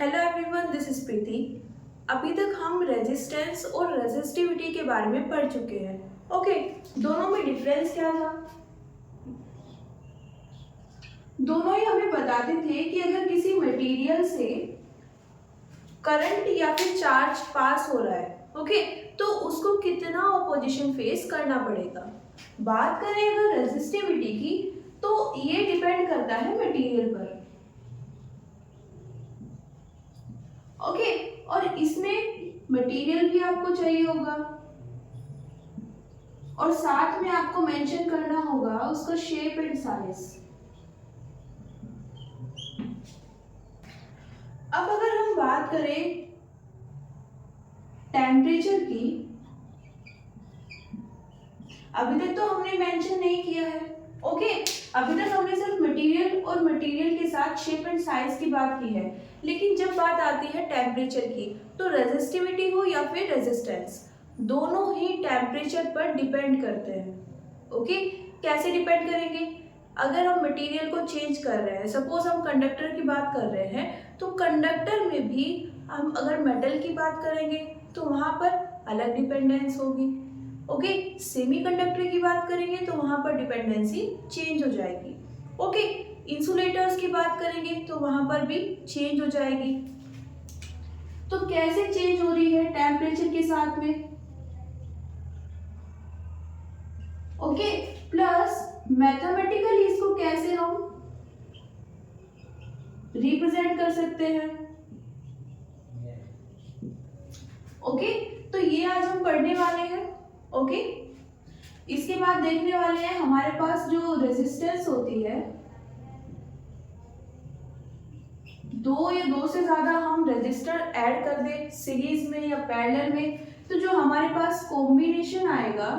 Hello everyone, this is प्रीति। अभी तक हम रेजिस्टेंस और रेजिस्टिविटी के बारे में पढ़ चुके हैं। ओके, दोनों में डिफरेंस क्या था? दोनों ही हमें बताते थे कि अगर किसी मटेरियल से करंट या फिर चार्ज पास हो रहा है, ओके, तो उसको कितना ऑपोजिशन फेस करना पड़ेगा। बात करें अगर रेजिस्टिविटी की, तो ये डिपेंड करता है मटेरियल पर। ओके, और इसमें मटेरियल भी आपको चाहिए होगा और साथ में आपको मेंशन करना होगा उसका शेप एंड साइज। अब अगर हम बात करें टेम्परेचर की, अभी तक तो हमने मेंशन नहीं किया है। ओके, अभी तक हमने सिर्फ मटेरियल और मटेरियल के साथ शेप एंड साइज की बात की है, लेकिन जब बात आती है टेम्परेचर की, तो रेजिस्टिविटी हो या फिर रेजिस्टेंस, दोनों ही टेम्परेचर पर डिपेंड करते हैं। ओके, कैसे डिपेंड करेंगे? अगर हम मटेरियल को चेंज कर रहे हैं, सपोज हम कंडक्टर की बात कर रहे हैं, तो कंडक्टर में भी हम अगर मेटल की बात करेंगे तो वहां पर अलग डिपेंडेंस होगी। ओके, सेमीकंडक्टर की बात करेंगे तो वहां पर डिपेंडेंसी चेंज हो जाएगी। ओके, इंसुलेटर्स की बात करेंगे तो वहां पर भी चेंज हो जाएगी। तो कैसे चेंज हो रही है? टेम्परेचर के साथ में। ओके, प्लस मैथमेटिकली इसको कैसे हम रिप्रेजेंट कर सकते हैं? ओके, तो ये आज हम पढ़ने वाले हैं। ओके, इसके बाद देखने वाले हैं हमारे पास जो रेजिस्टेंस होती है, दो या दो से ज्यादा हम रजिस्टर ऐड कर दें सीरीज में या पैरेलल में, तो जो हमारे पास कॉम्बिनेशन आएगा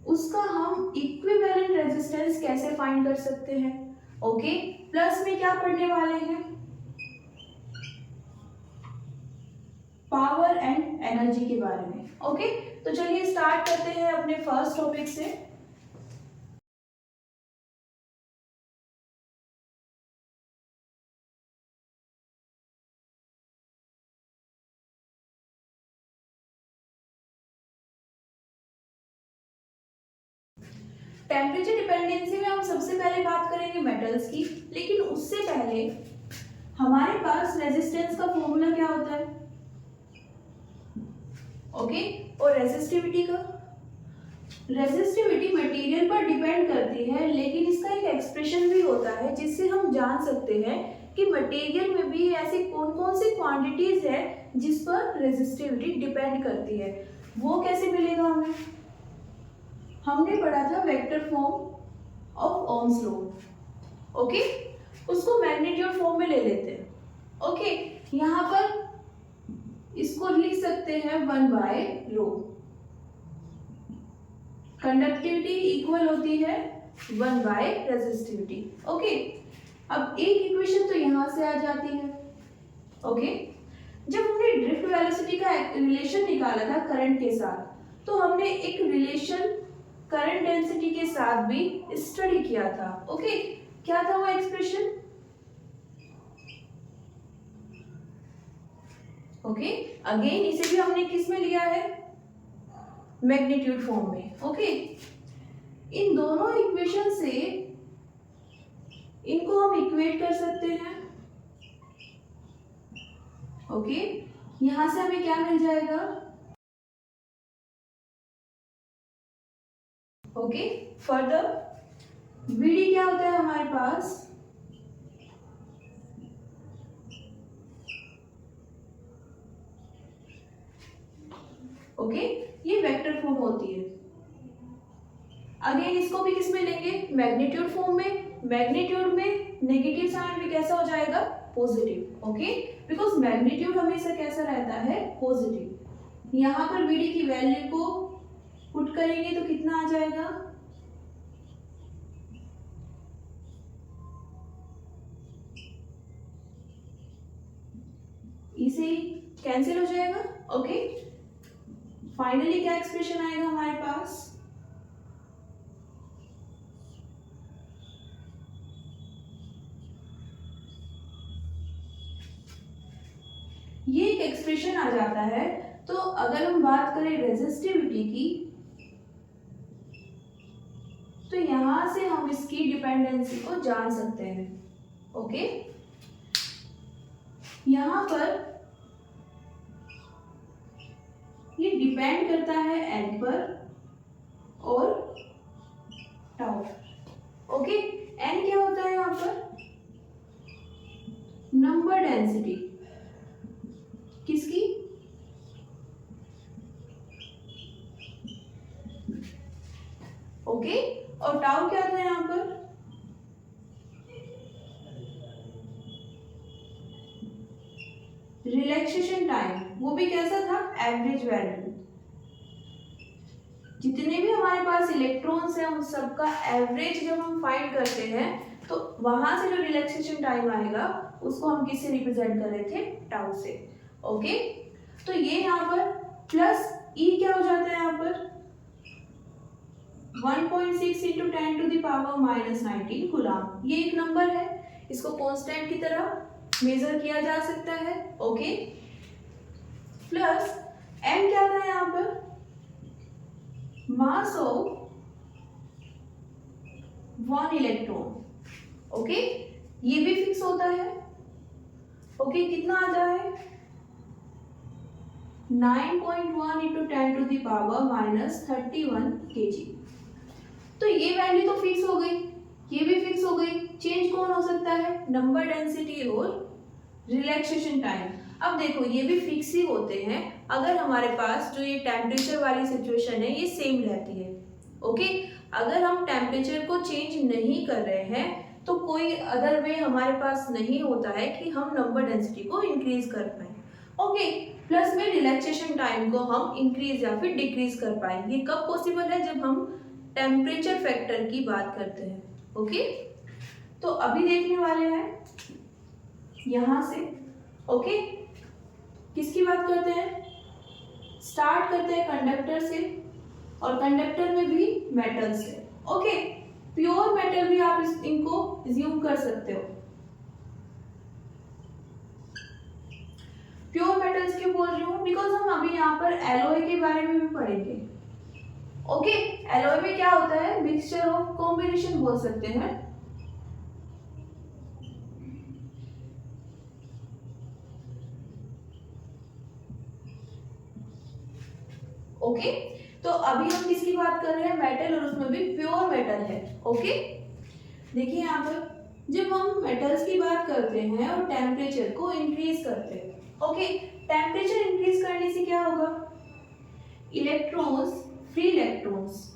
उसका हम इक्विवेलेंट रेजिस्टेंस कैसे फाइंड कर सकते हैं। ओके, प्लस में क्या पढ़ने वाले हैं? पावर एंड एनर्जी के बारे में। ओके, तो चलिए स्टार्ट करते हैं अपने फर्स्ट टॉपिक से। टेम्परेचर डिपेंडेंसी में हम सबसे पहले बात करेंगे मेटल्स की, लेकिन उससे पहले हमारे पास रेजिस्टेंस का फॉर्मूला क्या होता है? ओके, और रेजिस्टिविटी का? रेजिस्टिविटी मटेरियल पर डिपेंड करती है, लेकिन इसका एक एक्सप्रेशन भी होता है जिससे हम जान सकते हैं कि मटेरियल में भी ऐसी कौन कौन सी क्वांटिटीज है जिस पर रेजिस्टिविटी डिपेंड करती है। वो कैसे मिलेगा हमें? हमने पढ़ा था vector form of Ohm's law. Okay, उसको मैग्नीट्यूड फॉर्म में ले लेते हैं। ओके, यहाँ पर इसको लिख सकते हैं 1/ρ। कंडक्टिविटी इक्वल होती है 1/रेजिस्टिविटी। ओके, अब एक इक्वेशन तो यहां से आ जाती है। ओके, जब हमने ड्रिफ्ट वेलोसिटी का रिलेशन निकाला था करंट के साथ, तो हमने एक रिलेशन करंट डेंसिटी के साथ भी स्टडी किया था। ओके, क्या था वो एक्सप्रेशन? ओके, अगेन इसे भी हमने किस में लिया है? मैग्नीट्यूड फॉर्म में। ओके, इन दोनों इक्वेशन से इनको हम इक्वेट कर सकते हैं। ओके, यहां से हमें क्या मिल जाएगा? ओके, फर्दर वीडी क्या होता है हमारे पास? ओके, ये वेक्टर फॉर्म होती है। अगेन इसको भी किस में लेंगे? मैग्नीट्यूड फॉर्म में। मैग्नीट्यूड में नेगेटिव साइन भी कैसा हो जाएगा? पॉजिटिव। ओके, बिकॉज मैग्नीट्यूड हमेशा कैसा रहता है? पॉजिटिव। यहाँ पर वीडी की वैल्यू को पुट करेंगे तो कितना आ जाएगा? इसे कैंसिल हो जाएगा। ओके, फाइनली क्या एक्सप्रेशन आएगा हमारे पास? एक्सप्रेशन आ जाता है। तो अगर हम बात करें रेजिस्टिविटी की, तो यहां से हम इसकी डिपेंडेंसी को जान सकते हैं। ओके, यहां पर ये डिपेंड करता है एन पर और टाउ। ओके, एन क्या होता है यहाँ पर? नंबर डेंसिटी किसकी? ओके, और टाउ क्या था यहाँ पर? रिलैक्सेशन टाइम, वो भी कैसा था? Average value. जितने भी हमारे पास इलेक्ट्रॉन्स हैं उन सबका एवरेज जब हम फाइंड करते हैं तो वहां से जो रिलैक्सेशन टाइम आएगा उसको हम किससे रिप्रेजेंट कर रहे थे? टाउ से। ओके, तो ये यहाँ पर प्लस ई क्या हो जाता है यहाँ पर? 1.6 into 10 to the power minus 19 coulomb. ये एक नंबर है, इसको कांस्टेंट की तरह मेजर किया जा सकता है। ओके, प्लस एम क्या था यहाँ पर? Mass of 1 electron. ओके, ये भी फिक्स होता है। ओके, कितना आता है? 9.1 into 10 to the power minus 31 kg। तो ये वैल्यू तो फिक्स हो गई, ये भी फिक्स हो गई। चेंज कौन हो सकता है? नंबर डेंसिटी और रिलैक्सेशन टाइम। अब देखो ये भी फिक्स ही होते हैं अगर हमारे पास जो ये टेम्परेचर वाली सिचुएशन है ये सेम रहती है। ओके, अगर हम टेम्परेचर को चेंज नहीं कर रहे हैं तो कोई अदर वे हमारे पास नहीं होता है कि हम नंबर डेंसिटी को इंक्रीज कर पाए। ओके, प्लस में रिलैक्सेशन टाइम को हम इंक्रीज या फिर डिक्रीज कर पाए। ये कब पॉसिबल है? जब हम टेम्परेचर फैक्टर की बात करते हैं। ओके, तो अभी देखने वाले हैं यहां से। ओके, किसकी बात करते हैं? स्टार्ट करते हैं कंडक्टर से, और कंडक्टर में भी मेटल से। ओके, प्योर मेटल भी आप इनको अज्यूम कर सकते हो। प्योर मेटल्स क्यों बोल रही हूँ? बिकॉज हम अभी यहाँ पर एलॉय के बारे में भी पढ़ेंगे। ओके, एलॉय में क्या होता है? मिक्सचर ऑफ कॉम्बिनेशन बोल सकते हैं। ओके, तो अभी हम किसकी बात कर रहे हैं? मेटल, और उसमें भी प्योर मेटल है। ओके, देखिए यहाँ पर जब हम मेटल्स की बात करते हैं और टेम्परेचर को इंक्रीज करते हैं। ओके, टेम्परेचर इंक्रीज करने से क्या होगा? इलेक्ट्रॉन्स, फ्री इलेक्ट्रॉन्स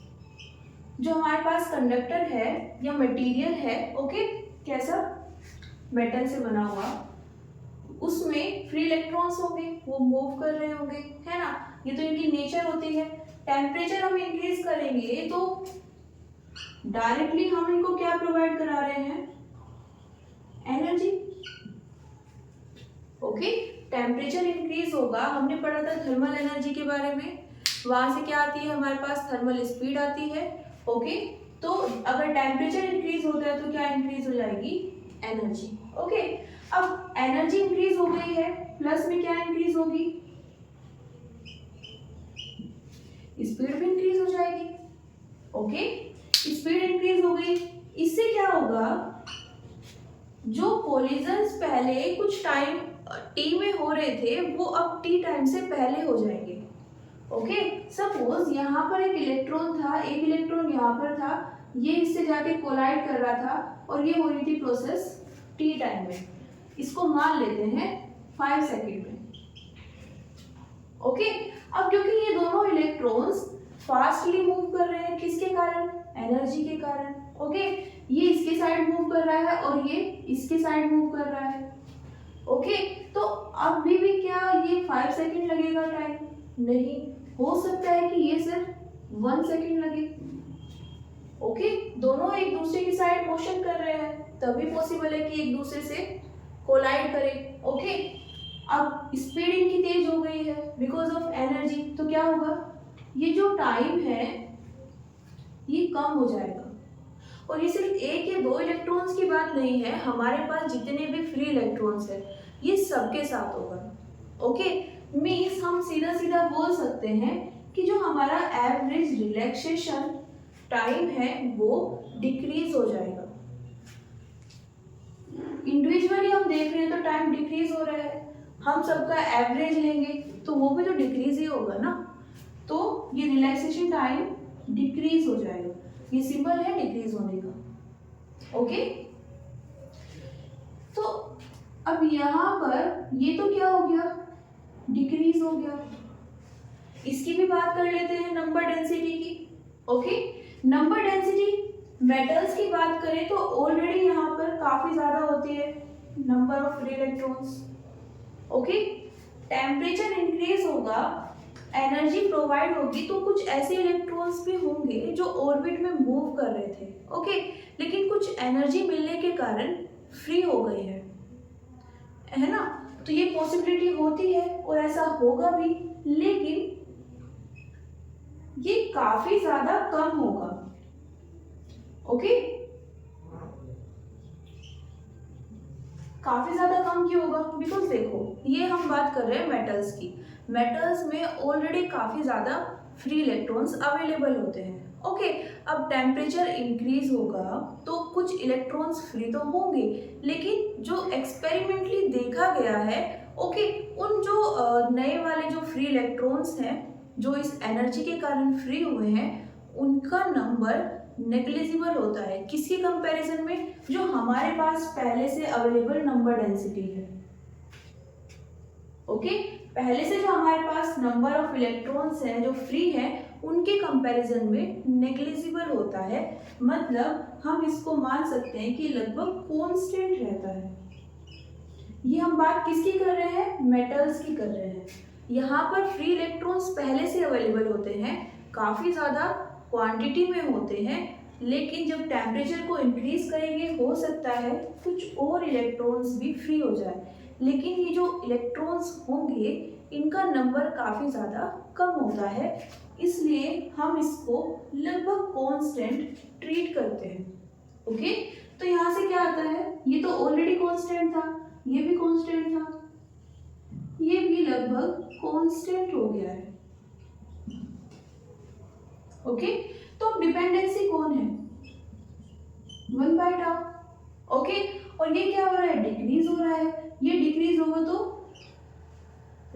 जो हमारे पास कंडक्टर है या मटेरियल है, ओके, कैसा? मेटल से बना हुआ, उसमें फ्री इलेक्ट्रॉन्स होंगे, वो मूव कर रहे होंगे, है ना? ये तो इनकी नेचर होती है। टेम्परेचर हम इंक्रीज करेंगे तो डायरेक्टली हम इनको क्या प्रोवाइड करा रहे हैं? एनर्जी। ओके, टेम्परेचर इंक्रीज होगा, हमने पढ़ा था थर्मल एनर्जी के बारे में। वहां से क्या आती है? हमारे पास थर्मल स्पीड आती है। ओके, तो अगर टेम्परेचर इंक्रीज होता है तो क्या इंक्रीज हो जाएगी? एनर्जी। ओके, अब एनर्जी इंक्रीज हो गई है, प्लस में क्या इंक्रीज होगी? स्पीड भी इंक्रीज हो जाएगी। ओके, स्पीड इंक्रीज हो गई, इससे क्या होगा? जो कोलिजन्स पहले कुछ टाइम टी में हो रहे थे वो अब टी टाइम से पहले हो जाएंगे। ओके, सपोज यहाँ पर एक इलेक्ट्रॉन था, एक इलेक्ट्रॉन यहाँ पर था, ये इससे जाके कोलाइड कर रहा था और ये हो रही थी प्रोसेस टी टाइम में। इसको मान लेते हैं 5 सेकेंड में। ओके, अब क्योंकि ये दोनों इलेक्ट्रॉन्स फास्टली मूव कर रहे हैं, किसके कारण? एनर्जी के कारण। ओके, ये इसके साइड मूव कर रहा है और ये इसके साइड मूव कर रहा है। ओके, तो अब भी क्या ये 5 सेकेंड लगेगा टाइम? नहीं, हो सकता है कि ये सिर्फ 1 सेकेंड लगे। ओके, दोनों एक दूसरे की साइड मोशन कर रहे हैं, तभी पॉसिबल है कि एक दूसरे से कोलाइड करें। ओके, अब स्पीड इनकी तेज हो गई है बिकॉज ऑफ एनर्जी, तो क्या होगा? ये जो टाइम है ये कम हो जाएगा। और ये सिर्फ एक या दो इलेक्ट्रॉन्स की बात नहीं है, हमारे पास जितने भी फ्री इलेक्ट्रॉन्स है ये सबके साथ होगा। ओके, मीन्स हम सीधा सीधा बोल सकते हैं कि जो हमारा एवरेज रिलैक्सेशन टाइम है वो डिक्रीज हो जाएगा। इंडिविजुअली हम देख रहे हैं तो टाइम डिक्रीज हो रहा है, हम सबका एवरेज लेंगे तो वो भी तो डिक्रीज ही होगा ना, तो ये रिलैक्सेशन टाइम डिक्रीज हो जाएगा, ये सिंबल है डिक्रीज होने का। ओके, तो अब यहाँ पर ये तो क्या हो गया, डिक्रीज हो गया। इसकी भी बात कर लेते हैं नंबर डेंसिटी की। ओके, नंबर डेंसिटी मेटल्स की बात करें तो ऑलरेडी यहाँ पर काफी ज्यादा होती है number of free electrons. Okay, temperature increase होगा, एनर्जी प्रोवाइड होगी, तो कुछ ऐसे इलेक्ट्रॉन्स भी होंगे जो ऑर्बिट में मूव कर रहे थे। ओके, लेकिन कुछ एनर्जी मिलने के कारण फ्री हो गए हैं, है ना, तो ये पॉसिबिलिटी होती है और ऐसा होगा भी, लेकिन ये काफी ज्यादा कम होगा। ओके, काफी ज्यादा कम क्यों होगा, बिकॉज देखो ये हम बात कर रहे हैं मेटल्स की, मेटल्स में ऑलरेडी काफी ज्यादा फ्री इलेक्ट्रॉन्स अवेलेबल होते हैं। ओके, अब टेम्परेचर इंक्रीज होगा तो कुछ इलेक्ट्रॉन्स फ्री तो होंगे, लेकिन जो एक्सपेरिमेंटली देखा गया है, ओके, उन जो नए वाले जो फ्री इलेक्ट्रॉन्स हैं जो इस एनर्जी के कारण फ्री हुए हैं, उनका नंबर नेग्लिजिबल होता है किसके कंपैरिजन में, जो हमारे पास पहले से अवेलेबल नंबर डेंसिटी है। ओके, पहले से जो हमारे पास नंबर ऑफ इलेक्ट्रॉन्स हैं जो फ्री हैं उनके कंपैरिजन में नेग्लिजिबल होता है, मतलब हम इसको मान सकते हैं कि लगभग कांस्टेंट रहता है। ये हम बात किसकी कर रहे हैं, मेटल्स की कर रहे हैं। यहाँ पर फ्री इलेक्ट्रॉन्स पहले से अवेलेबल होते हैं, काफी ज्यादा क्वांटिटी में होते हैं, लेकिन जब टेम्परेचर को इंक्रीज करेंगे हो सकता है कुछ और इलेक्ट्रॉन्स भी फ्री हो जाए, लेकिन ये जो इलेक्ट्रॉन्स होंगे इनका नंबर काफी ज्यादा कम होता है, इसलिए हम इसको लगभग कांस्टेंट ट्रीट करते हैं। ओके, तो यहाँ से क्या आता है, ये तो ऑलरेडी कांस्टेंट था, ये भी कांस्टेंट था, ये भी लगभग कांस्टेंट हो गया है। ओके, तो अब डिपेंडेंसी कौन है, 1/τ। ओके, और ये क्या हो रहा है, डिक्रीज हो रहा है, ये डिक्रीज होगा तो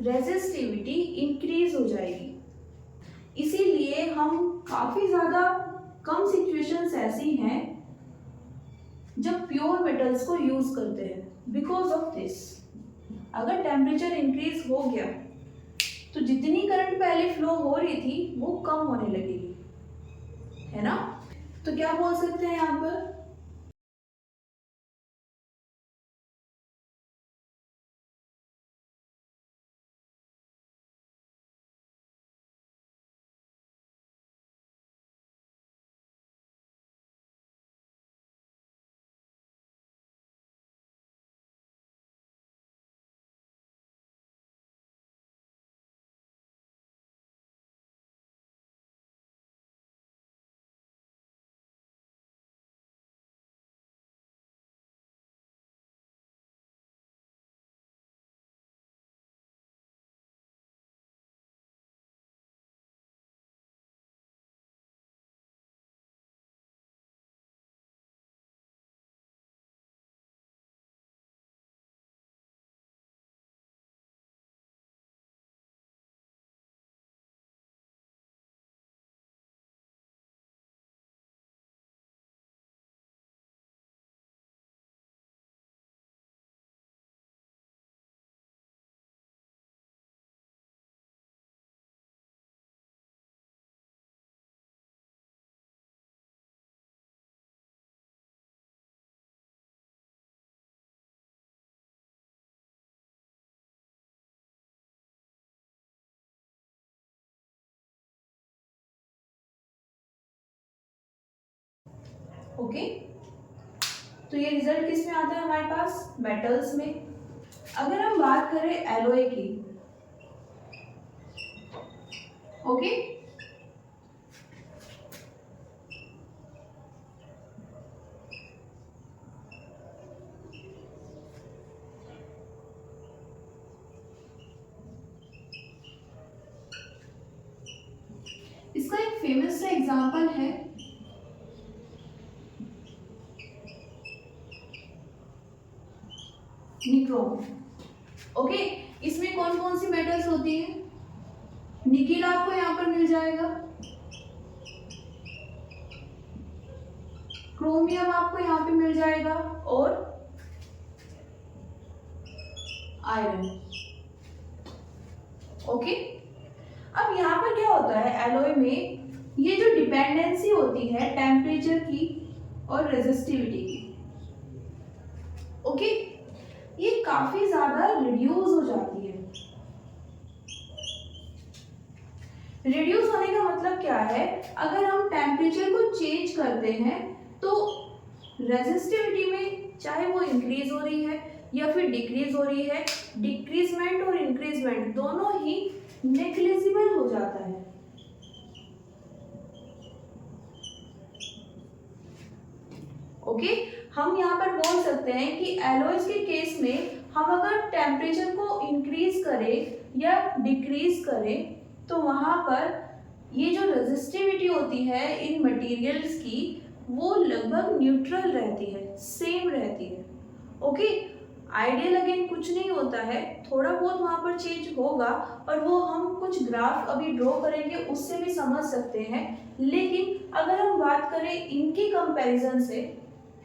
रेजिस्टिविटी इंक्रीज हो जाएगी, इसीलिए हम काफी ज्यादा कम सिचुएशंस ऐसी हैं जब प्योर मेटल्स को यूज करते हैं। बिकॉज ऑफ दिस, अगर टेम्परेचर इंक्रीज हो गया तो जितनी करंट पहले फ्लो हो रही थी वो कम होने लगेगी, है ना, तो क्या बोल सकते हैं यहाँ पर, ओके, तो ये रिजल्ट किस में आता है हमारे पास, मेटल्स में। अगर हम बात करें एलॉय की, ओके, फेमस सा एग्जांपल है निक्रोम। ओके, इसमें कौन कौन सी मेटल्स होती है? निकेल आपको यहाँ पर मिल जाएगा, क्रोमियम आपको यहाँ पे मिल जाएगा और आयरन। ओके, अब यहाँ पर क्या होता है एलॉय में, ये जो डिपेंडेंसी होती है टेम्परेचर की और रेजिस्टिविटी की, ओके, ये काफी ज्यादा रिड्यूस हो जाती है। रिड्यूस होने का मतलब क्या है? अगर हम टेम्परेचर को चेंज करते हैं तो रेजिस्टिविटी में चाहे वो इंक्रीज हो रही है या फिर डिक्रीज हो रही है, डिक्रीजमेंट और इंक्रीजमेंट दोनों ही नेग्लिजिबल हो जाता है। ओके, हम यहाँ पर बोल सकते हैं कि एलॉयज के केस में हम अगर टेम्परेचर को इंक्रीज करें या डिक्रीज करें तो वहां पर ये जो रेजिस्टिविटी होती है इन मटेरियल्स की वो लगभग न्यूट्रल रहती है, सेम रहती है। ओके, आइडियल अगेन कुछ नहीं होता है, थोड़ा बहुत वहां पर चेंज होगा और वो हम कुछ ग्राफ अभी ड्रॉ करेंगे उससे भी समझ सकते हैं। लेकिन अगर हम बात करें इनकी कंपैरिजन से,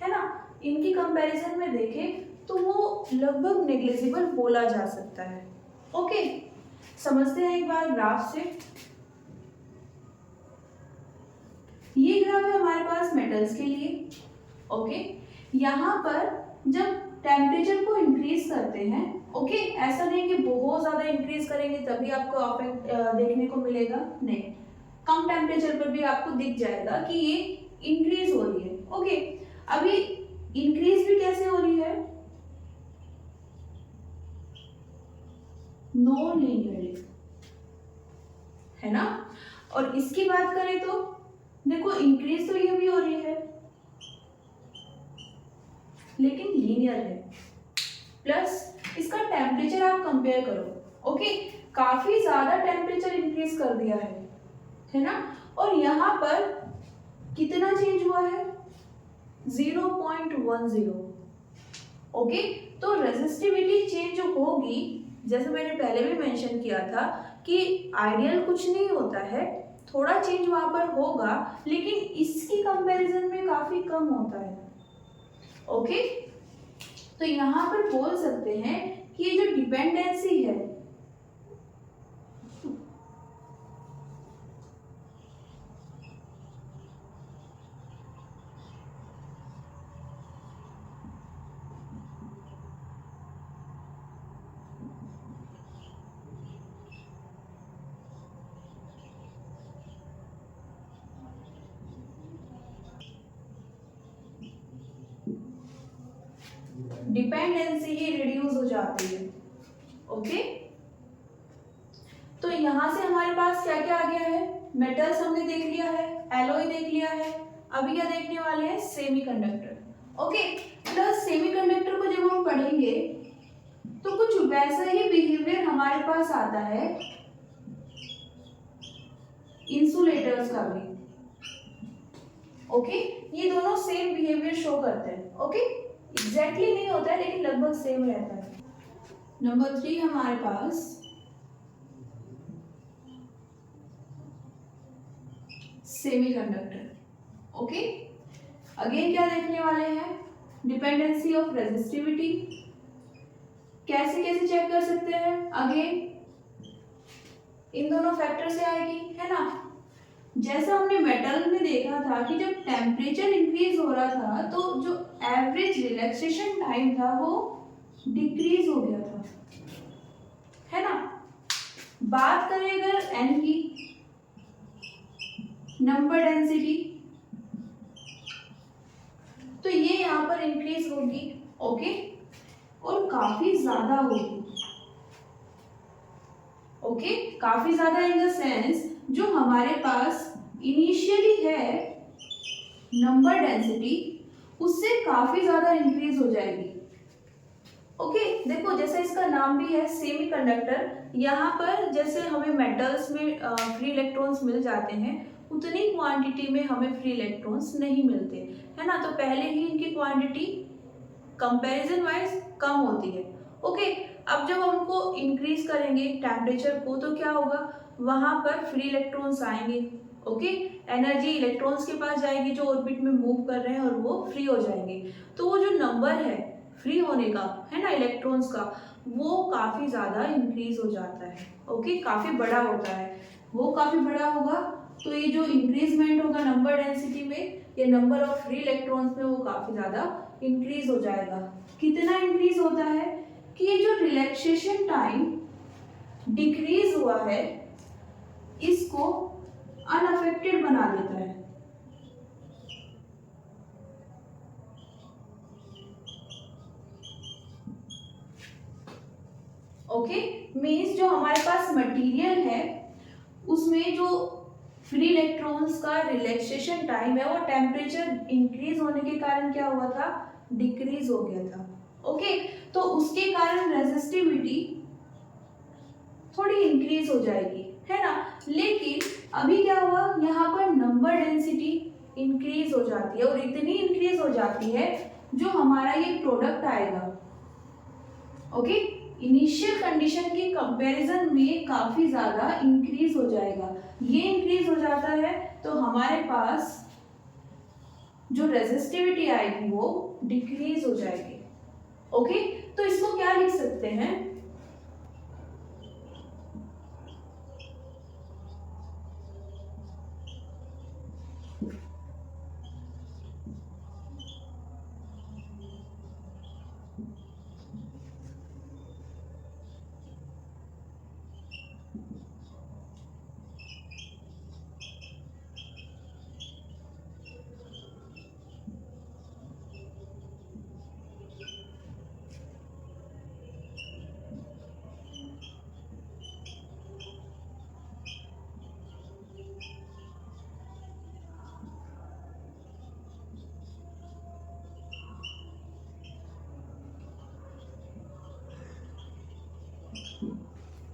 है ना, इनकी कंपैरिजन में देखें तो वो लगभग नेग्लिजिबल बोला जा सकता है। ओके, समझते हैं एक बार ग्राफ से। ये ग्राफ है हमारे पास मेटल्स के लिए। ओके, यहाँ पर जब टेम्परेचर को इंक्रीज करते हैं, ओके, ऐसा नहीं कि बहुत ज्यादा इंक्रीज करेंगे तभी आपको अफेक्ट देखने को मिलेगा, नहीं, कम टेम्परेचर पर भी आपको दिख जाएगा कि ये इंक्रीज हो रही है। ओके, अभी इंक्रीज भी कैसे हो रही है? नॉन लीनियरली, है ना। और इसकी बात करें तो देखो इंक्रीज तो ये भी हो रही है लेकिन लीनियर है। प्लस इसका टेम्परेचर आप कंपेयर करो, ओके, काफी ज्यादा टेम्परेचर इंक्रीज कर दिया है ना। और यहाँ पर कितना चेंज हुआ है? 0.10। ओके, तो रेजिस्टिविटी चेंज होगी, जैसे मैंने पहले भी मेंशन किया था कि आइडियल कुछ नहीं होता है, थोड़ा चेंज वहां पर होगा लेकिन इसकी कंपैरिजन में काफी कम होता है। ओके, तो यहाँ पर बोल सकते हैं कि ये जो डिपेंडेंसी है डिपेंडेंसी ही रिड्यूस हो जाती है। ओके, तो यहां से हमारे पास क्या क्या आ गया है? मेटल्स हमने देख लिया है, एलॉय देख लिया है, अभी क्या देखने वाले हैं? सेमीकंडक्टर। ओके, प्लस सेमीकंडक्टर को जब हम पढ़ेंगे तो कुछ वैसा ही बिहेवियर हमारे पास आता है इंसुलेटर्स का भी। ओके, ये दोनों सेम बिहेवियर शो करते हैं। ओके, एग्जैक्टली नहीं होता है लेकिन लगभग सेम रहता है। नंबर 3 हमारे पास सेमीकंडक्टर। ओके, अगेन क्या देखने वाले हैं? Dependency of resistivity. कैसे कैसे चेक कर सकते हैं? अगेन इन दोनों फैक्टर से आएगी, है ना। जैसा हमने मेटल में देखा था कि जब टेम्परेचर इंक्रीज हो रहा था तो जो एवरेज रिलैक्सेशन टाइम था वो डिक्रीज हो गया था, है ना। बात करें अगर एन की, नंबर डेंसिटी, तो ये यहाँ पर इंक्रीज होगी। ओके, और काफी ज्यादा होगी। ओके, काफी ज्यादा इन द सेंस जो हमारे पास इनिशियली है नंबर डेंसिटी उससे काफी ज्यादा इंक्रीज हो जाएगी। ओके, देखो जैसे इसका नाम भी है सेमीकंडक्टर, यहाँ पर जैसे हमें मेटल्स में फ्री इलेक्ट्रॉन्स मिल जाते हैं उतनी क्वांटिटी में हमें फ्री इलेक्ट्रॉन्स नहीं मिलते, है ना। तो पहले ही इनकी क्वांटिटी कंपैरिजन वाइज कम होती है। ओके, अब जब हम उनको इंक्रीज करेंगे टेम्परेचर को तो क्या होगा, वहां पर फ्री इलेक्ट्रॉन्स आएंगे। ओके, एनर्जी इलेक्ट्रॉन्स के पास जाएगी जो ऑर्बिट में मूव कर रहे हैं और वो फ्री हो जाएंगे। तो वो जो नंबर है फ्री होने का, है ना, इलेक्ट्रॉन्स का, वो काफी ज्यादा इंक्रीज हो जाता है। ओके, काफी बड़ा होता है, वो काफी बड़ा होगा। तो ये जो इंक्रीजमेंट होगा नंबर डेंसिटी में, ये नंबर ऑफ फ्री इलेक्ट्रॉन्स में, वो काफी ज्यादा इंक्रीज हो जाएगा। कितना इंक्रीज होता है कि ये जो रिलैक्सेशन टाइम डिक्रीज हुआ है इसको अनअफेक्टेड बना देता है। ओके, मीन्स जो हमारे पास मटेरियल है उसमें जो फ्री इलेक्ट्रॉन्स का रिलैक्सेशन टाइम है वो टेम्परेचर इंक्रीज होने के कारण क्या हुआ था, डिक्रीज हो गया था। ओके, तो उसके कारण रेजिस्टिविटी थोड़ी इंक्रीज हो जाएगी, है ना। लेकिन अभी क्या हुआ, यहाँ पर नंबर डेंसिटी इंक्रीज हो जाती है और इतनी इंक्रीज हो जाती है जो हमारा ये प्रोडक्ट आएगा, ओके, इनिशियल कंडीशन के कंपैरिजन में काफी ज्यादा इंक्रीज हो जाएगा। ये इंक्रीज हो जाता है तो हमारे पास जो रेजिस्टिविटी आएगी वो डिक्रीज हो जाएगी। ओके, तो इसको क्या लिख सकते हैं,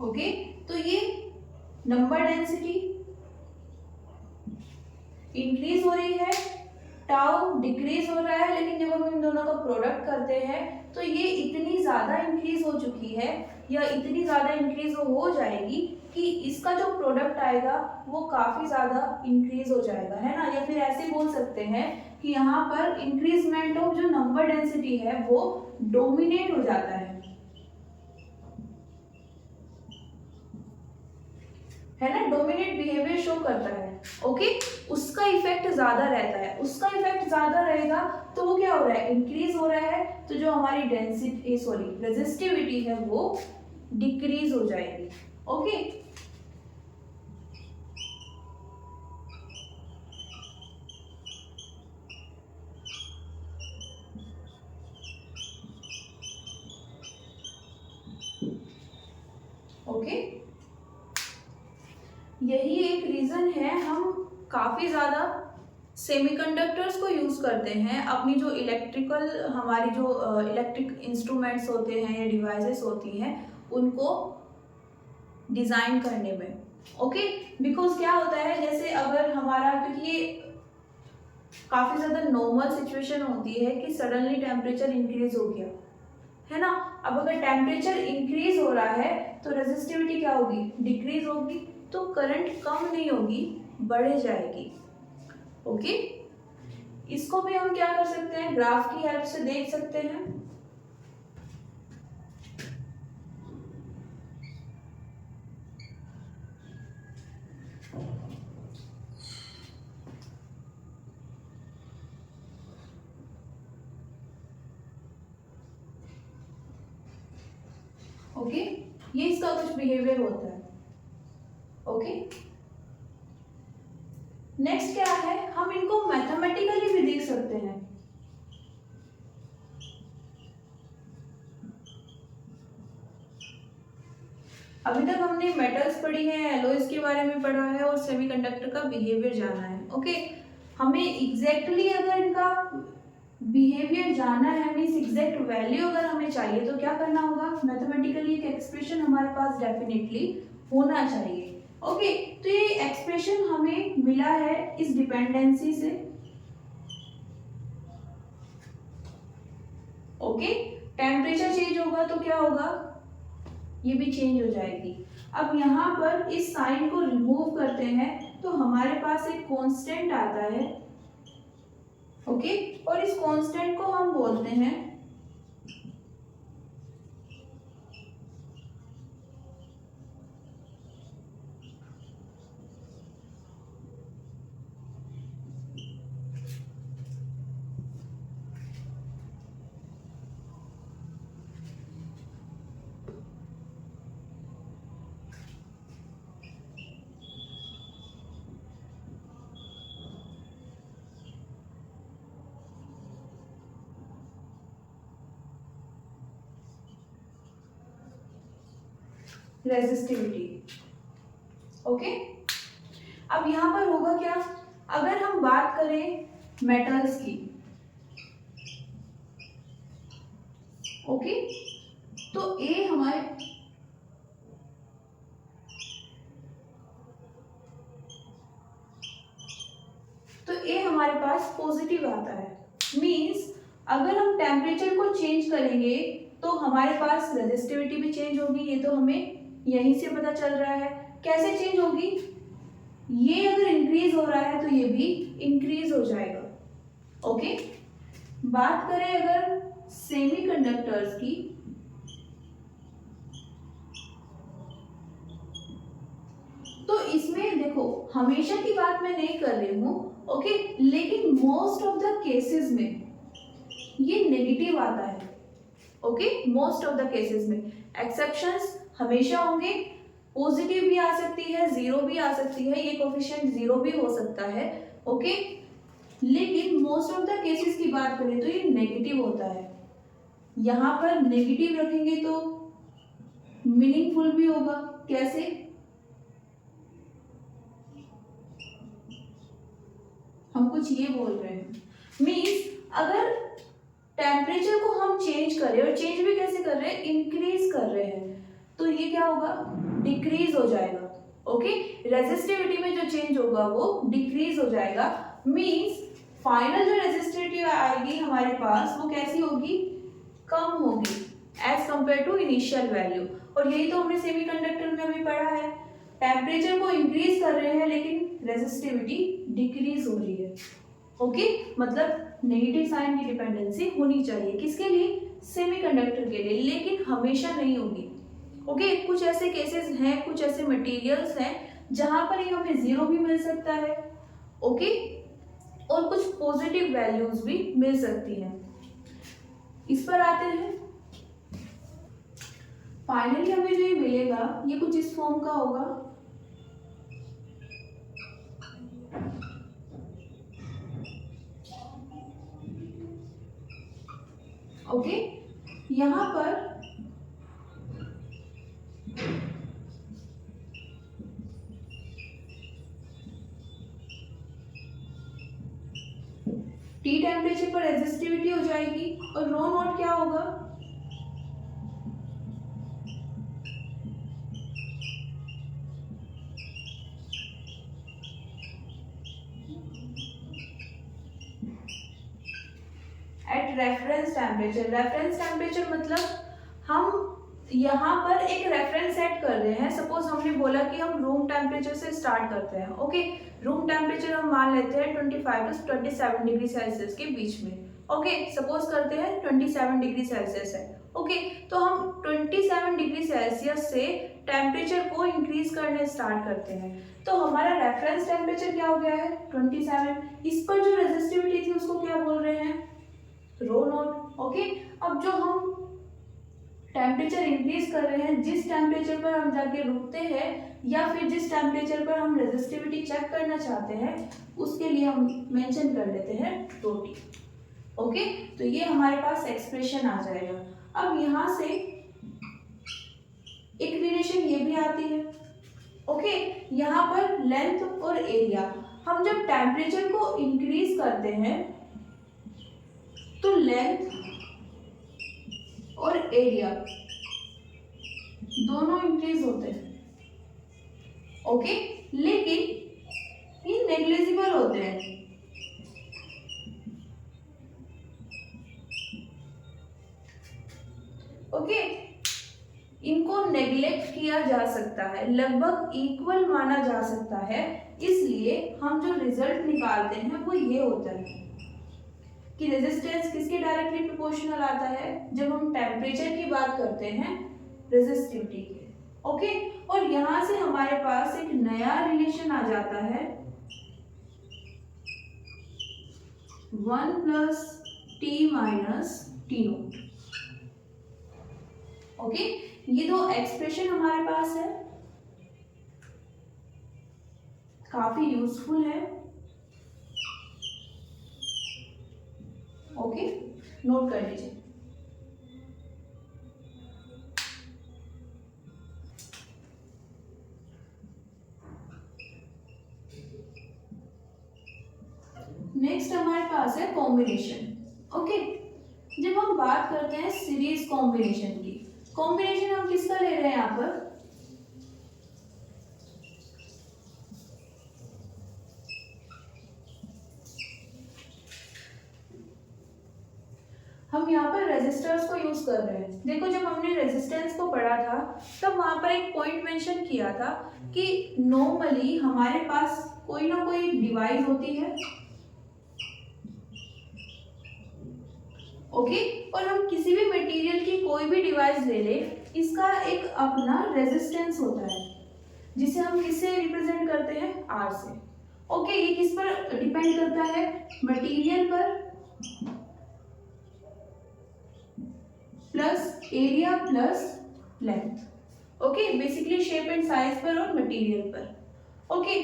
ओके, तो ये नंबर डेंसिटी इंक्रीज हो रही है, टाउ डिक्रीज हो रहा है, लेकिन जब हम इन दोनों का प्रोडक्ट करते हैं तो ये इतनी ज्यादा इंक्रीज हो चुकी है या इतनी ज्यादा इंक्रीज हो जाएगी कि इसका जो प्रोडक्ट आएगा वो काफी ज्यादा इंक्रीज हो जाएगा, है ना। या फिर ऐसे बोल सकते हैं कि यहाँ पर इंक्रीजमेंट ऑफ जो नंबर डेंसिटी है वो डोमिनेट हो जाता है ना, डोमिनेट बिहेवियर शो करता है। ओके, उसका इफेक्ट ज्यादा रहता है, उसका इफेक्ट ज्यादा रहेगा तो वो क्या हो रहा है, इंक्रीज हो रहा है, तो जो हमारी डेंसिटी रेजिस्टिविटी है वो डिक्रीज हो जाएगी। ओके, ओके, यही एक रीजन है हम काफी ज्यादा सेमीकंडक्टर्स को यूज करते हैं अपनी जो इलेक्ट्रिकल, हमारी जो इलेक्ट्रिक इंस्ट्रूमेंट्स होते हैं या डिवाइसेस होती हैं उनको डिजाइन करने में। ओके, बिकॉज क्या होता है, जैसे अगर हमारा, क्योंकि ये काफी ज्यादा नॉर्मल सिचुएशन होती है कि सडनली टेम्परेचर इंक्रीज हो गया, है ना। अब अगर टेम्परेचर इंक्रीज हो रहा है तो रेजिस्टिविटी क्या होगी, डिक्रीज होगी, तो करंट कम नहीं होगी, बढ़ जाएगी। ओके, इसको भी हम क्या कर सकते हैं, ग्राफ की हेल्प से देख सकते हैं। ओके, ये इसका कुछ बिहेवियर होता है। ओके, नेक्स्ट क्या है, हम इनको मैथमेटिकली भी देख सकते हैं। अभी तक हमने मेटल्स पढ़ी है, एलॉयज के बारे में पढ़ा है और सेमीकंडक्टर का बिहेवियर जाना है। ओके, हमें एग्जैक्टली अगर इनका बिहेवियर जानना है, मीन्स एग्जैक्ट वैल्यू अगर हमें चाहिए तो क्या करना होगा, मैथमेटिकली एक एक्सप्रेशन हमारे पास डेफिनेटली होना चाहिए। ओके, तो ये एक्सप्रेशन हमें मिला है इस डिपेंडेंसी से। ओके, टेम्परेचर चेंज होगा तो क्या होगा, ये भी चेंज हो जाएगी। अब यहाँ पर इस साइन को रिमूव करते हैं तो हमारे पास एक कांस्टेंट आता है। ओके, और इस कांस्टेंट को हम बोलते हैं रेजिस्टिविटी। ओके, अब यहाँ पर होगा क्या, अगर हम बात करें मेटल्स की, ओके, तो ए हमारे पास पॉजिटिव आता है। मींस अगर हम टेम्परेचर को चेंज करेंगे तो हमारे पास रेजिस्टिविटी भी चेंज होगी। ये तो हमें यहीं से पता चल रहा है। कैसे चेंज होगी, ये अगर इंक्रीज हो रहा है तो ये भी इंक्रीज हो जाएगा। ओके, बात करें अगर सेमीकंडक्टर्स की, तो इसमें देखो हमेशा की बात मैं नहीं कर रही हूं, ओके, लेकिन मोस्ट ऑफ द केसेस में ये नेगेटिव आता है। Okay, most of the cases में, एक्सेप्शंस हमेशा होंगे, पॉजिटिव भी आ सकती है, जीरो भी आ सकती है, ये कोफिशिएंट जीरो भी हो सकता है। ओके, लेकिन मोस्ट ऑफ द केसेस की बात करें तो ये नेगेटिव होता है। यहां पर नेगेटिव रखेंगे तो मीनिंगफुल भी होगा। कैसे, हम कुछ ये बोल रहे हैं, मींस अगर टेम्परेचर को हम चेंज कर रहे हैं, और चेंज भी कैसे कर रहे हैं, इंक्रीज कर रहे हैं, तो ये क्या होगा, डिक्रीज हो जाएगा। ओके, रेजिस्टिविटी में जो चेंज होगा वो डिक्रीज हो जाएगा। मींस फाइनल जो रेजिस्टिविटी आएगी हमारे पास वो कैसी होगी, कम होगी as compare to initial value. और यही तो हमने सेमीकंडक्टर में भी पढ़ा है, टेम्परेचर को इंक्रीज कर रहे हैं लेकिन रेजिस्टिविटी डिक्रीज हो रही है। ओके, मतलब नेगेटिव साइन की डिपेंडेंसी होनी चाहिए, किसके लिए, सेमीकंडक्टर के लिए, लेकिन हमेशा नहीं होगी। ओके, कुछ ऐसे केसेस हैं, कुछ ऐसे मटेरियल्स हैं जहां पर ये हमें जीरो भी मिल सकता है। ओके, और कुछ पॉजिटिव वैल्यूज भी मिल सकती हैं। इस पर आते हैं, फाइनली हमें जो ये मिलेगा ये कुछ इस फॉर्म का होगा। ओके, यहां पर टी टेम्परेचर पर रेजिस्टिविटी हो जाएगी और रो नॉट क्या होगा, at reference temperature. Reference temperature मतलब हम यहाँ पर एक रेफरेंस सेट कर रहे हैं। सपोज हमने बोला कि हम रूम टेम्परेचर से स्टार्ट करते हैं। ओके, रूम टेम्परेचर हम मान लेते हैं 25 to 27 डिग्री सेल्सियस के बीच में। ओके, सपोज करते हैं 27 डिग्री सेल्सियस है। ओके, तो हम 27 डिग्री सेल्सियस से टेम्परेचर को इंक्रीज करने स्टार्ट करते हैं। तो हमारा रेफरेंस टेम्परेचर क्या हो गया है, 27। इस पर जो रेजिस्टिविटी थी उसको क्या बोल रहे हैं, रो नॉट। ओके, अब जो हम टेम्परेचर इंक्रीज कर रहे हैं, जिस टेम्परेचर पर हम जाके रुकते हैं या फिर जिस टेम्परेचर पर हम रेजिस्टिविटी चेक करना चाहते हैं उसके लिए हम मेंशन कर देते हैं रो टी। ओके, तो ये हमारे पास एक्सप्रेशन आ जाएगा। अब यहाँ से एक रिलेशन ये भी आती है। ओके, यहाँ पर लेंथ और एरिया, हम जब टेम्परेचर को इंक्रीज करते हैं तो लेंथ और एरिया दोनों इंक्रीज होते हैं। ओके, लेकिन ये नेग्लिजिबल होते हैं। ओके, इनको नेग्लेक्ट किया जा सकता है, लगभग इक्वल माना जा सकता है। इसलिए हम जो रिजल्ट निकालते हैं वो ये होता है कि रेजिस्टेंस किसके डायरेक्टली प्रोपोर्शनल आता है, जब हम टेम्परेचर की बात करते हैं रेजिस्टिविटी के। ओके, और यहां से हमारे पास एक नया रिलेशन आ जाता है 1 plus T minus T note. Okay, ये दो एक्सप्रेशन हमारे पास है, काफी यूजफुल है। ओके, नोट कर लीजिए। नेक्स्ट हमारे पास है कॉम्बिनेशन। ओके, जब हम बात करते हैं सीरीज कॉम्बिनेशन की, कॉम्बिनेशन हम किसका ले रहे हैं यहाँ पर, हम यहाँ पर रेजिस्टर्स को यूज कर रहे हैं। देखो, जब हमने रेजिस्टेंस को पढ़ा था तब वहां पर एक पॉइंट मेंशन किया था कि नॉर्मली हमारे पास कोई ना कोई डिवाइस होती है। ओके, और हम किसी भी मटेरियल की कोई भी डिवाइस ले ले, इसका एक अपना रेजिस्टेंस होता है जिसे हम किससे रिप्रेजेंट करते हैं, आर से। ओके, ये किस पर डिपेंड करता है, मटेरियल पर plus area plus length. Okay, basically shape and size पर और मटेरियल पर। ओके,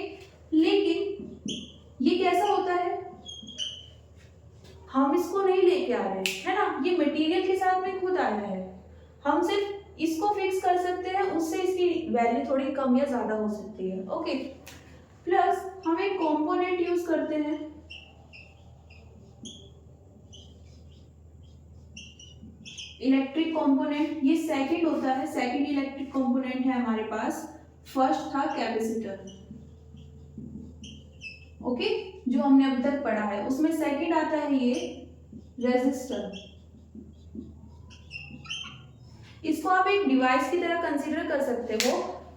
लेकिन ये कैसा होता है, हम इसको नहीं लेके आ रहे हैं, है ना, ये मटेरियल के साथ में खुद आया है। हम सिर्फ इसको फिक्स कर सकते हैं, उससे इसकी वैल्यू थोड़ी कम या ज्यादा हो सकती है। ओके, प्लस हम एक कंपोनेंट यूज करते हैं, इलेक्ट्रिक कंपोनेंट। ये सेकंड होता है, सेकंड इलेक्ट्रिक कंपोनेंट है हमारे पास। फर्स्ट था कैपेसिटर। ओके, जो हमने अभी तक पढ़ा है उसमें सेकंड आता है ये रेजिस्टर। इसको आप एक डिवाइस की तरह कंसीडर कर सकते हो।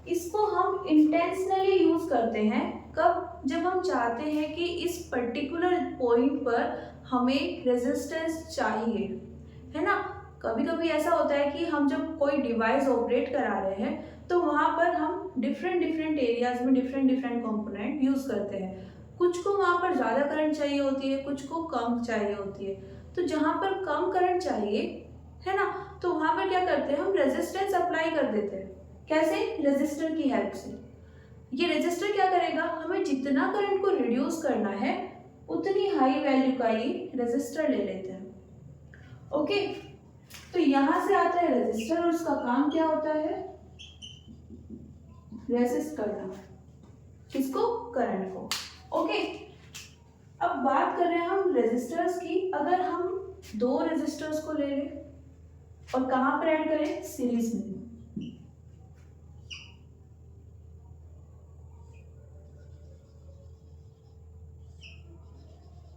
इसको हम इंटेंशनली यूज करते हैं कब, जब हम चाहते हैं कि इस पर्टिकुलर पॉइंट पर हमें रेजिस्टेंस चाहिए, है ना। कभी कभी ऐसा होता है कि हम जब कोई डिवाइस ऑपरेट करा रहे हैं तो वहां पर हम डिफरेंट डिफरेंट एरियाज में डिफरेंट डिफरेंट कंपोनेंट यूज करते हैं। कुछ को वहां पर ज्यादा करंट चाहिए होती है, कुछ को कम चाहिए होती है। तो जहां पर कम करंट चाहिए, है ना, तो वहां पर क्या करते हैं, हम रेजिस्टेंस अप्लाई कर देते हैं। कैसे, रेजिस्टर की हेल्प से। ये रेजिस्टर क्या करेगा, हमें जितना करंट को रिड्यूस करना है उतनी हाई वैल्यू का ये रेजिस्टर ले लेते हैं। ओके, तो यहां से आता है रेजिस्टर और उसका काम क्या होता है, रेसिस्ट करना, किसको, करंट को। ओके, अब बात कर रहे हैं हम रेजिस्टर्स की। अगर हम दो रेजिस्टर्स को ले लें और कहां पर ऐड करें, सीरीज में।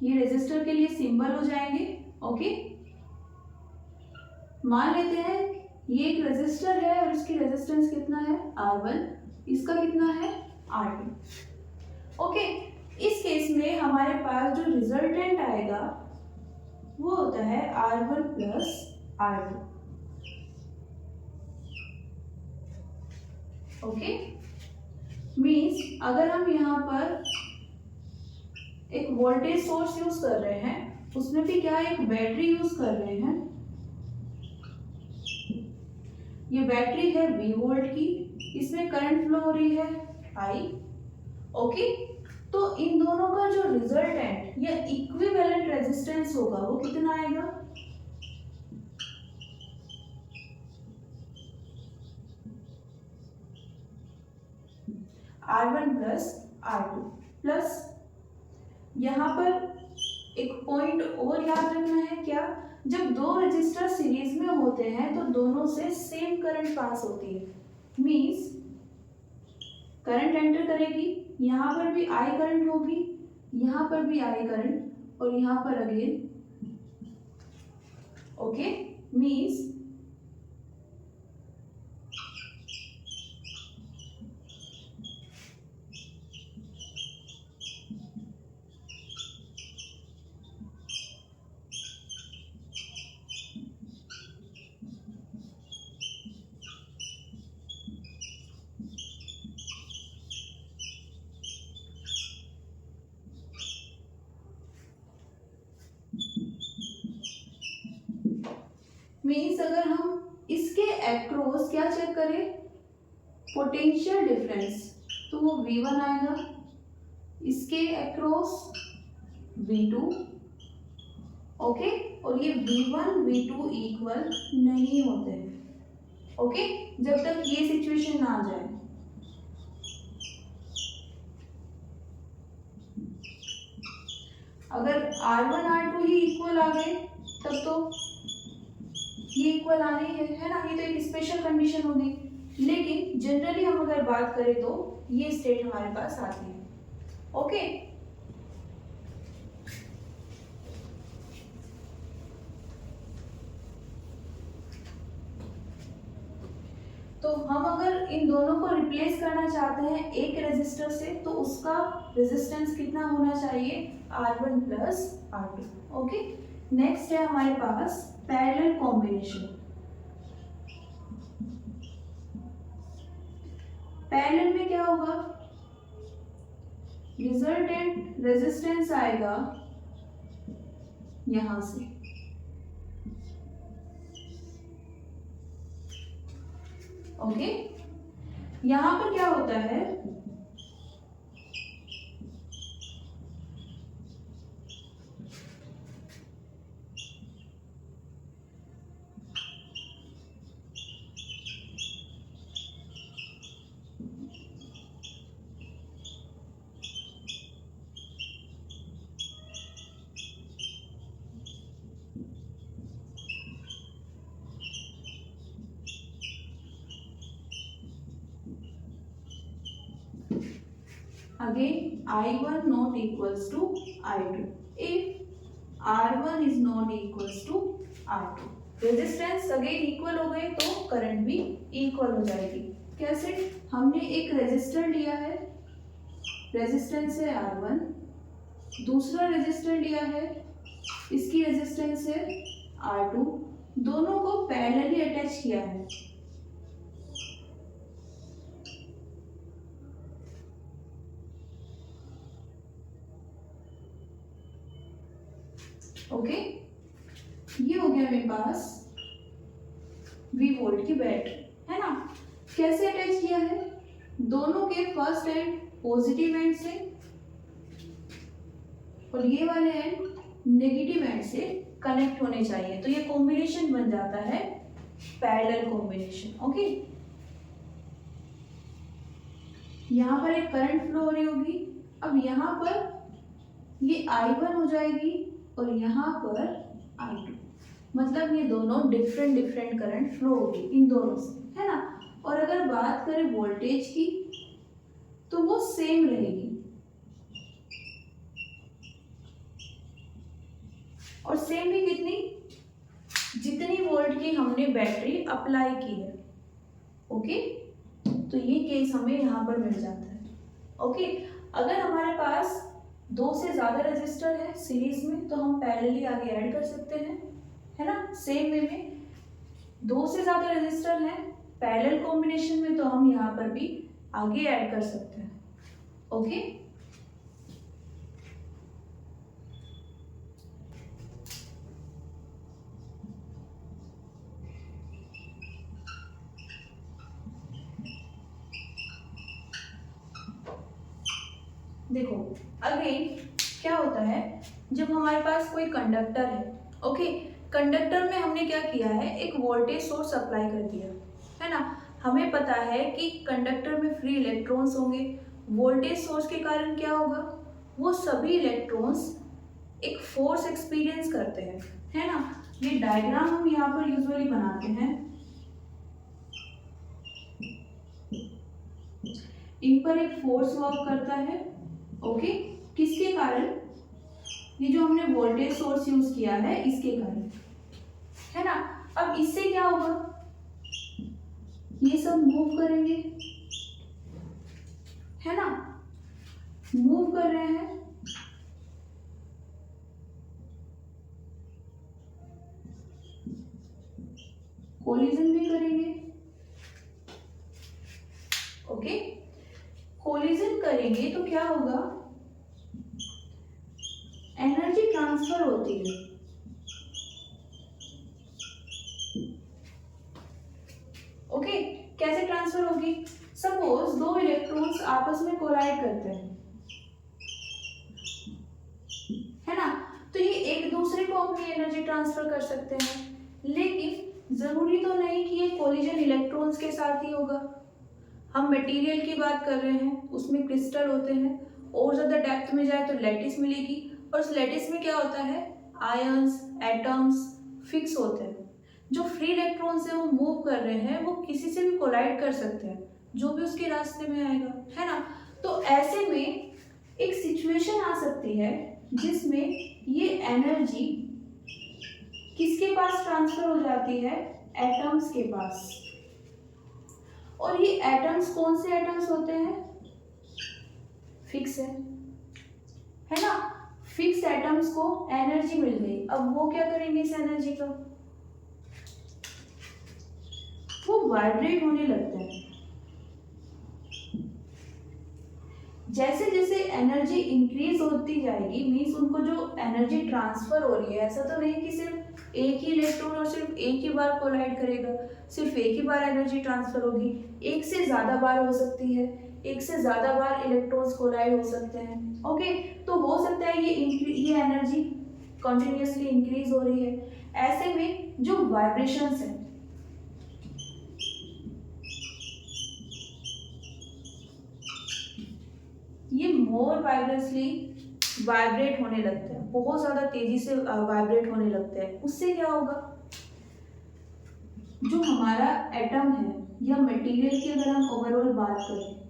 ये रेजिस्टर के लिए सिंबल हो जाएंगे। ओके, मान लेते हैं ये एक रेजिस्टर है और इसकी रेजिस्टेंस कितना है, R1, इसका कितना है, R2। ओके, इस केस में हमारे पास जो रिजल्टेंट आएगा वो होता है R1 plus R2। Okay, means अगर हम यहाँ पर एक वोल्टेज सोर्स यूज कर रहे हैं, उसमें भी क्या एक बैटरी यूज कर रहे हैं। ये बैटरी है V वोल्ट की, इसमें करंट फ्लो हो रही है I। ओके, तो इन दोनों का जो रिजल्टेंट या इक्विवेलेंट रेजिस्टेंस होगा वो कितना आएगा, R1 प्लस R2। प्लस यहाँ पर एक पॉइंट और याद रखना है, क्या, जब दो रजिस्टर सीरीज में होते हैं तो दोनों से सेम करंट पास होती है। मींस करंट एंटर करेगी, यहाँ पर भी आई करंट होगी, यहाँ पर भी आई करंट, और यहाँ पर अगेन, ओके, मीन्स अगर हम इसके एक्रॉस क्या चेक करें, पोटेंशियल डिफरेंस, तो वो V1 आएगा, इसके एक्रॉस V2, ओके, और ये V1 V2 इक्वल नहीं होते हैं, ओके, जब तक ये सिचुएशन ना आ जाए। अगर R1 R2 ही इक्वल आ गए तब तो ये इक्वल आने ही है ना, ये तो एक स्पेशल कंडीशन होगी, लेकिन जनरली हम अगर बात करें तो ये स्टेट हमारे पास आती है, ओके। तो हम अगर इन दोनों को रिप्लेस करना चाहते हैं एक रेजिस्टर से, तो उसका रेजिस्टेंस कितना होना चाहिए, R1 plus R2, okay. Next है हमारे पास पैरेलल कॉम्बिनेशन। पैरेलल में क्या होगा, रिजल्टेंट रेजिस्टेंस आएगा यहां से, ओके। यहां पर क्या होता है, again I1 not equals to I2 if R1 is not equals to R2, resistance again equal हो गए तो करंट भी इक्वल हो जाएगी। कैसे, हमने एक रेजिस्टर लिया है, रेजिस्टेंस है R1, दूसरा रेजिस्टर लिया है, इसकी रेजिस्टेंस है R2, दोनों को पैरेलली अटैच किया है, ओके। ये हो गया मेरे पास V वोल्ट की बैटरी, है ना। कैसे अटैच किया है, दोनों के फर्स्ट एंड पॉजिटिव एंड से और ये वाले एंड नेगेटिव एंड से कनेक्ट होने चाहिए, तो ये कॉम्बिनेशन बन जाता है पैरेलल कॉम्बिनेशन, ओके। यहाँ पर एक करंट फ्लो हो रही होगी, अब यहाँ पर ये I1 हो जाएगी और यहाँ पर I2, मतलब ये दोनों डिफरेंट डिफरेंट करंट फ्लो होगी इन दोनों से, है ना। और अगर बात करें वोल्टेज की तो वो सेम रहेगी, और सेम भी कितनी, जितनी वोल्ट की हमने बैटरी अप्लाई की है, ओके। तो ये केस हमें यहाँ पर मिल जाता है, ओके। अगर हमारे पास दो से ज्यादा रेजिस्टर है सीरीज में तो हम पैरेलली आगे ऐड कर सकते हैं, है ना। सेम वे में दो से ज्यादा रेजिस्टर है पैरेलल कॉम्बिनेशन में तो हम यहाँ पर भी आगे ऐड कर सकते हैं, ओके। देखो अगेन क्या होता है, जब हमारे पास कोई कंडक्टर है, ओके, कंडक्टर में हमने क्या किया है, एक वोल्टेज सोर्स अप्लाई कर दिया, है ना। हमें पता है कि कंडक्टर में फ्री इलेक्ट्रॉन्स होंगे, वोल्टेज सोर्स के कारण क्या होगा, वो सभी इलेक्ट्रॉन्स एक फोर्स एक्सपीरियंस करते हैं, है ना। ये डायग्राम हम यहाँ पर यूजुअली बनाते हैं, इन एक पर एक फोर्स वर्क करता है। ओके, किसके कारण? ये जो हमने वोल्टेज सोर्स यूज किया है इसके कारण, है ना। अब इससे क्या होगा, ये सब मूव करेंगे, है ना, मूव कर रहे हैं। कोलिजन भी करेंगे। ओके, कोलिजन करेंगे तो क्या होगा, एनर्जी ट्रांसफर होती है। ओके, कैसे ट्रांसफर होगी? सपोज दो इलेक्ट्रॉन्स आपस में कोलाइड करते हैं, है ना, तो ये एक दूसरे को अपनी एनर्जी ट्रांसफर कर सकते हैं, लेकिन जरूरी तो नहीं कि ये कोलिजन इलेक्ट्रॉन्स के साथ ही होगा। हम मटेरियल की बात कर रहे हैं, उसमें क्रिस्टल होते हैं, और ज़्यादा डेप्थ में जाए तो लैटिस मिलेगी, और उस लैटिस में क्या होता है, आयंस, एटम्स फिक्स होते हैं। जो फ्री इलेक्ट्रॉन्स है वो मूव कर रहे हैं, वो किसी से भी कोलाइड कर सकते हैं, जो भी उसके रास्ते में आएगा, है ना। तो ऐसे में एक सिचुएशन आ सकती है जिसमें ये एनर्जी किसके पास ट्रांसफर हो जाती है, एटम्स के पास। और ये एटम्स कौन से एटम्स होते हैं, फिक्स है ना। फिक्स एटम्स को एनर्जी मिल गई, अब वो क्या करेंगे इस एनर्जी का, वो वाइब्रेट होने लगते हैं। जैसे जैसे एनर्जी इंक्रीज होती जाएगी, मीन्स उनको जो एनर्जी ट्रांसफर हो रही है, ऐसा तो नहीं कि सिर्फ एक ही इलेक्ट्रॉन और सिर्फ एक ही बार कोलाइड करेगा, सिर्फ एक ही बार एनर्जी ट्रांसफर होगी, एक से ज्यादा बार हो सकती है, एक से ज्यादा बार इलेक्ट्रॉन्स कोलाइड हो सकते हैं। ओके, तो हो सकता है ये एनर्जी कंटिन्यूअसली इंक्रीज हो रही है। ऐसे में जो वाइब्रेशंस है, ये मोर वाइब्रेंसली वाइब्रेट होने लगते हैं, बहुत ज्यादा तेजी से वाइब्रेट होने लगते हैं। उससे क्या होगा, जो हमारा एटम है या मटेरियल की अगर हम ओवरऑल बात करें,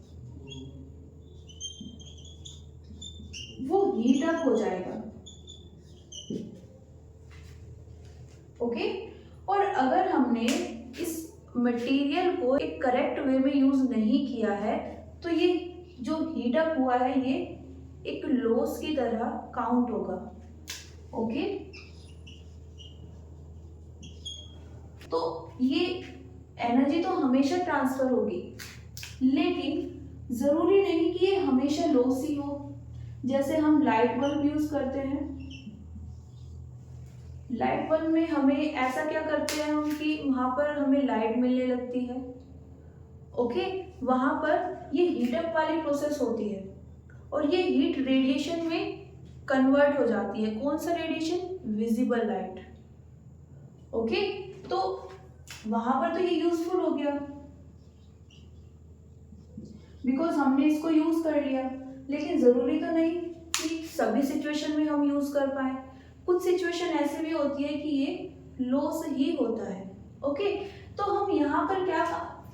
वो हीट अप हो जाएगा। ओके, और अगर हमने इस मटेरियल को एक करेक्ट वे में यूज नहीं किया है, तो ये जो हीट अप हुआ है ये एक लॉस की तरह काउंट होगा। ओके, तो ये एनर्जी तो हमेशा ट्रांसफर होगी, लेकिन जरूरी नहीं कि ये हमेशा लॉस ही हो। जैसे हम लाइट बल्ब यूज करते हैं, लाइट बल्ब में हमें ऐसा क्या करते हैं हम कि वहां पर हमें लाइट मिलने लगती है। ओके, वहां पर ये हीटअप वाली प्रोसेस होती है, और ये हीट रेडिएशन में कन्वर्ट हो जाती है। कौन सा रेडिएशन, विजिबल लाइट। ओके, तो वहां पर तो ये यूजफुल हो गया बिकॉज हमने इसको यूज कर लिया, लेकिन जरूरी तो नहीं कि सभी सिचुएशन में हम यूज कर पाए। कुछ सिचुएशन ऐसे भी होती है कि ये लॉस ही होता है। ओके, तो हम यहाँ पर क्या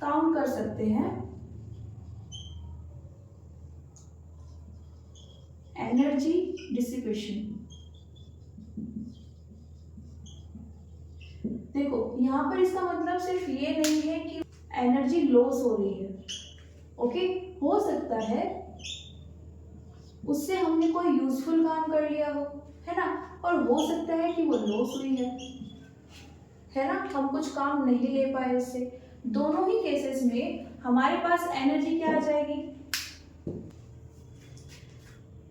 काउंट कर सकते हैं, एनर्जी डिसिपेशन। देखो यहाँ पर इसका मतलब सिर्फ ये नहीं है कि एनर्जी लॉस हो रही है। ओके, हो सकता है उससे हमने कोई यूजफुल काम कर लिया हो, है ना, और हो सकता है कि वो लॉस हुई है ना, हम कुछ काम नहीं ले पाए उससे। दोनों ही केसेस में हमारे पास एनर्जी क्या आ जाएगी।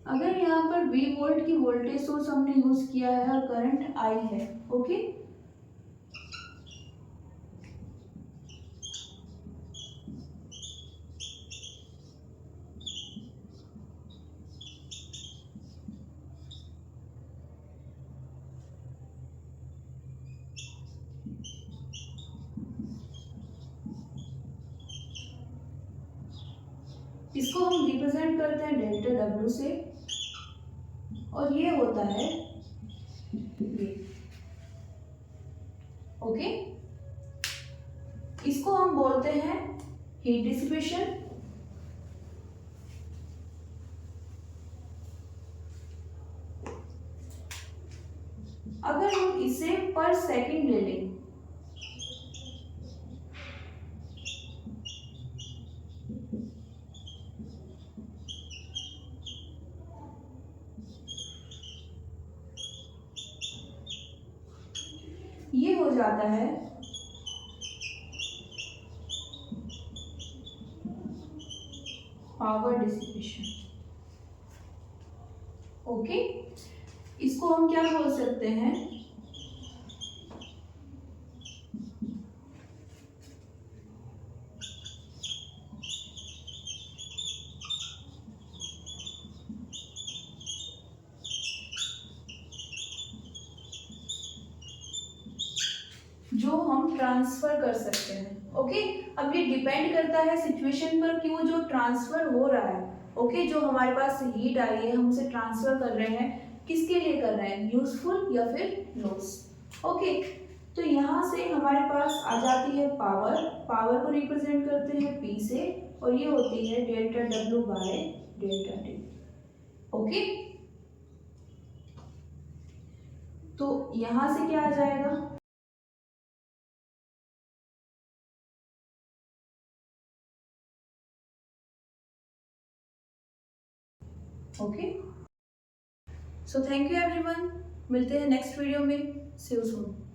अगर यहाँ पर V वोल्ट की वोल्टेज सोर्स हमने यूज किया है और करंट I है, ओके, इसको हम रिप्रेजेंट करते हैं डेल्टा W से, और ये होता है ये। ओके, इसको हम बोलते हैं हीट डिसिपेशन, पर सेकंड ले लें। ये हो जाता है पावर डिसिपेशन। ओके, इसको हम क्या बोल सकते हैं? जो हम ट्रांसफर कर सकते हैं। ओके, अब ये डिपेंड करता है सिचुएशन पर कि वो जो ट्रांसफर हो रहा है, ओके, जो हमारे पास हीट आई है हम उसे ट्रांसफर कर रहे हैं, किसके लिए कर रहे हैं, यूजफुल या फिर लॉस। ओके, तो यहाँ से हमारे पास आ जाती है पावर। पावर को रिप्रेजेंट करते हैं P से, और ये होती है delta W by delta T। Okay, तो यहाँ से क्या आ जाएगा, okay. So thank you everyone, मिलते हैं नेक्स्ट वीडियो में। सी यू सून।